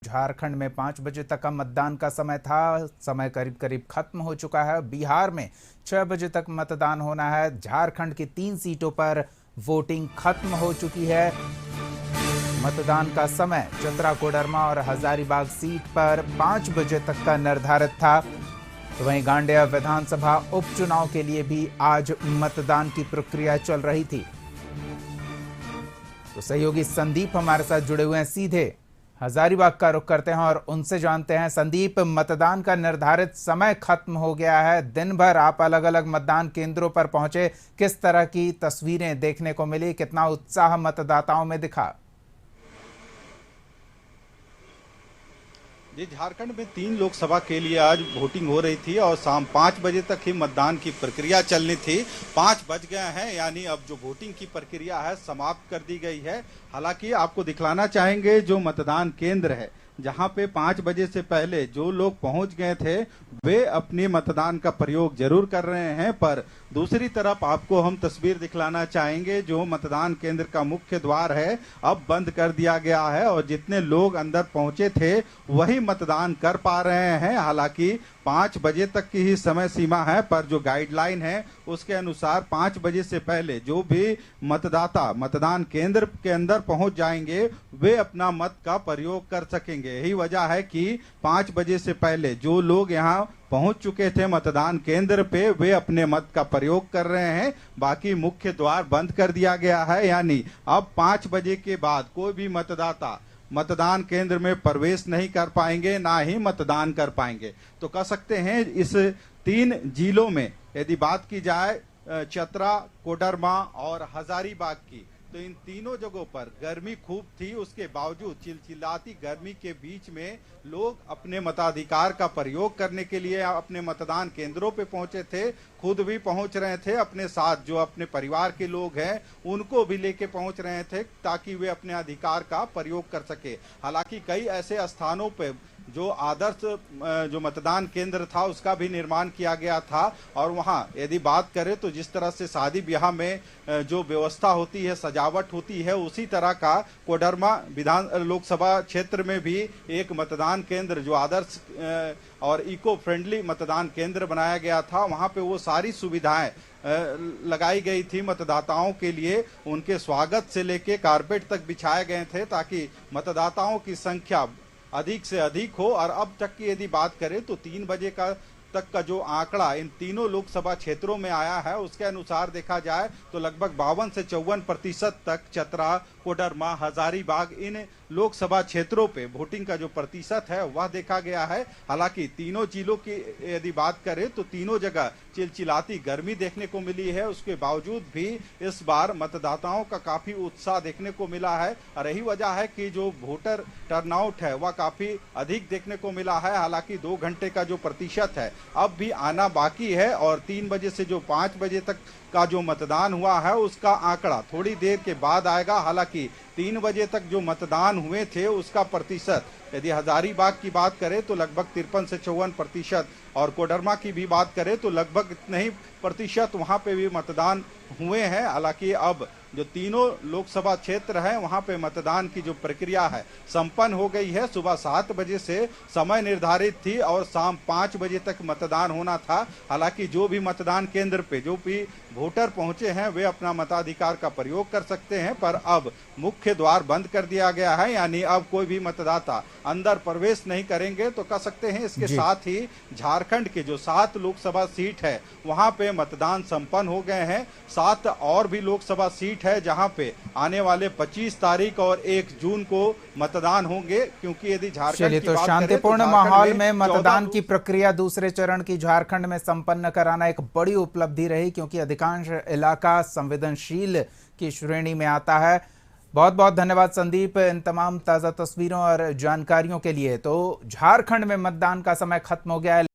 झारखंड में 5 बजे तक का मतदान का समय था। समय करीब करीब खत्म हो चुका है। बिहार में 6 बजे तक मतदान होना है। झारखंड की 3 सीटों पर वोटिंग खत्म हो चुकी है। मतदान का समय चतरा, कोडरमा और हजारीबाग सीट पर 5 बजे तक का निर्धारित था। तो वहीं गांडेय विधानसभा उपचुनाव के लिए भी आज मतदान की प्रक्रिया चल रही थी। तो सहयोगी संदीप हमारे साथ जुड़े हुए हैं, सीधे हजारीबाग का रुख करते हैं और उनसे जानते हैं। संदीप, मतदान का निर्धारित समय खत्म हो गया है। दिन भर आप अलग अलग मतदान केंद्रों पर पहुंचे, किस तरह की तस्वीरें देखने को मिली, कितना उत्साह मतदाताओं में दिखा? जी, झारखंड में 3 लोकसभा के लिए आज वोटिंग हो रही थी और शाम 5 बजे तक ही मतदान की प्रक्रिया चलनी थी। 5 बज गए हैं, यानी अब जो वोटिंग की प्रक्रिया है समाप्त कर दी गई है। हालांकि आपको दिखलाना चाहेंगे जो मतदान केंद्र है जहां पे 5 बजे से पहले जो लोग पहुंच गए थे वे अपने मतदान का प्रयोग जरूर कर रहे हैं, पर दूसरी तरफ आपको हम तस्वीर दिखलाना चाहेंगे। जो मतदान केंद्र का मुख्य द्वार है अब बंद कर दिया गया है और जितने लोग अंदर पहुंचे थे वही मतदान कर पा रहे हैं। हालांकि 5 बजे तक की ही समय सीमा है, पर जो गाइडलाइन है उसके अनुसार 5 बजे से पहले जो भी मतदाता मतदान केंद्र के अंदर पहुंच जाएंगे वे अपना मत का प्रयोग कर सकेंगे। यही वजह है कि 5 बजे से पहले जो लोग यहाँ पहुंच चुके थे मतदान केंद्र पे वे अपने मत का प्रयोग कर रहे हैं। बाकी मुख्य द्वार बंद कर दिया गया है, यानी अब 5 बजे के बाद कोई भी मतदाता मतदान केंद्र में प्रवेश नहीं कर पाएंगे, ना ही मतदान कर पाएंगे। तो कह सकते हैं इस 3 जिलों में यदि बात की जाए चतरा, कोडरमा और हजारीबाग की, तो इन तीनों जगहों पर गर्मी खूब थी। उसके बावजूद चिलचिलाती गर्मी के बीच में लोग अपने मताधिकार का प्रयोग करने के लिए अपने मतदान केंद्रों पे पहुंचे थे। खुद भी पहुंच रहे थे, अपने साथ जो अपने परिवार के लोग हैं उनको भी लेके पहुंच रहे थे ताकि वे अपने अधिकार का प्रयोग कर सके। हालांकि कई ऐसे स्थानों पे जो आदर्श जो मतदान केंद्र था उसका भी निर्माण किया गया था और वहां यदि बात करें तो जिस तरह से शादी ब्याह में जो व्यवस्था होती है, सजावट होती है, उसी तरह का कोडरमा विधान लोकसभा क्षेत्र में भी एक मतदान केंद्र जो आदर्श और इको फ्रेंडली मतदान केंद्र बनाया गया था। वहां पे वो सारी सुविधाएं लगाई गई थी मतदाताओं के लिए। उनके स्वागत से लेके कारपेट तक बिछाए गए थे ताकि मतदाताओं की संख्या अधिक से अधिक हो। और अब तक की यदि बात करें तो 3 बजे तक का जो आंकड़ा इन तीनों लोकसभा क्षेत्रों में आया है उसके अनुसार देखा जाए तो लगभग 52 से 54% तक चतरा, कोडरमा, हजारीबाग इन लोकसभा क्षेत्रों पे वोटिंग का जो प्रतिशत है वह देखा गया है। हालांकि तीनों जिलों की यदि बात करें तो तीनों जगह चिलचिलाती गर्मी देखने को मिली है। उसके बावजूद भी इस बार मतदाताओं का काफी उत्साह देखने को मिला है और यही वजह है कि जो वोटर टर्नआउट है वह काफी अधिक देखने को मिला है। हालांकि 2 घंटे का जो प्रतिशत है अब भी आना बाकी है और 3 बजे से जो 5 बजे तक का जो मतदान हुआ है उसका आंकड़ा थोड़ी देर के बाद आएगा। हालांकि 3 बजे तक जो मतदान हुए थे उसका प्रतिशत यदि हजारीबाग की बात करें तो लगभग 53 से 54% और कोडरमा की भी बात करें तो लगभग इतने ही प्रतिशत वहां पे भी मतदान हुए हैं। हालांकि अब जो तीनों लोकसभा क्षेत्र है वहां पे मतदान की जो प्रक्रिया है संपन्न हो गई है। सुबह 7 बजे से समय निर्धारित थी और शाम 5 बजे तक मतदान होना था। हालांकि जो भी मतदान केंद्र पे जो भी वोटर पहुंचे हैं वे अपना मताधिकार का प्रयोग कर सकते हैं, पर अब मुख्य द्वार बंद कर दिया गया है, यानी अब कोई भी मतदाता अंदर प्रवेश नहीं करेंगे। तो कह सकते हैं इसके साथ ही झारखंड के जो 7 लोकसभा सीट है वहां पे मतदान संपन्न हो गए हैं। 7 और भी लोकसभा सीट है जहां पे आने वाले 25 तारीख और 1 जून को मतदान होंगे, क्योंकि यदि झारखंड की तो बात शांतिपूर्ण माहौल में मतदान की प्रक्रिया दूसरे चरण की झारखंड में संपन्न कराना एक बड़ी उपलब्धि रही, क्योंकि अधिकांश इलाका संवेदनशील की श्रेणी में आता है। बहुत बहुत धन्यवाद संदीप इन तमाम ताजा तस्वीरों और जानकारियों के लिए। तो झारखंड में मतदान का समय खत्म हो गया है।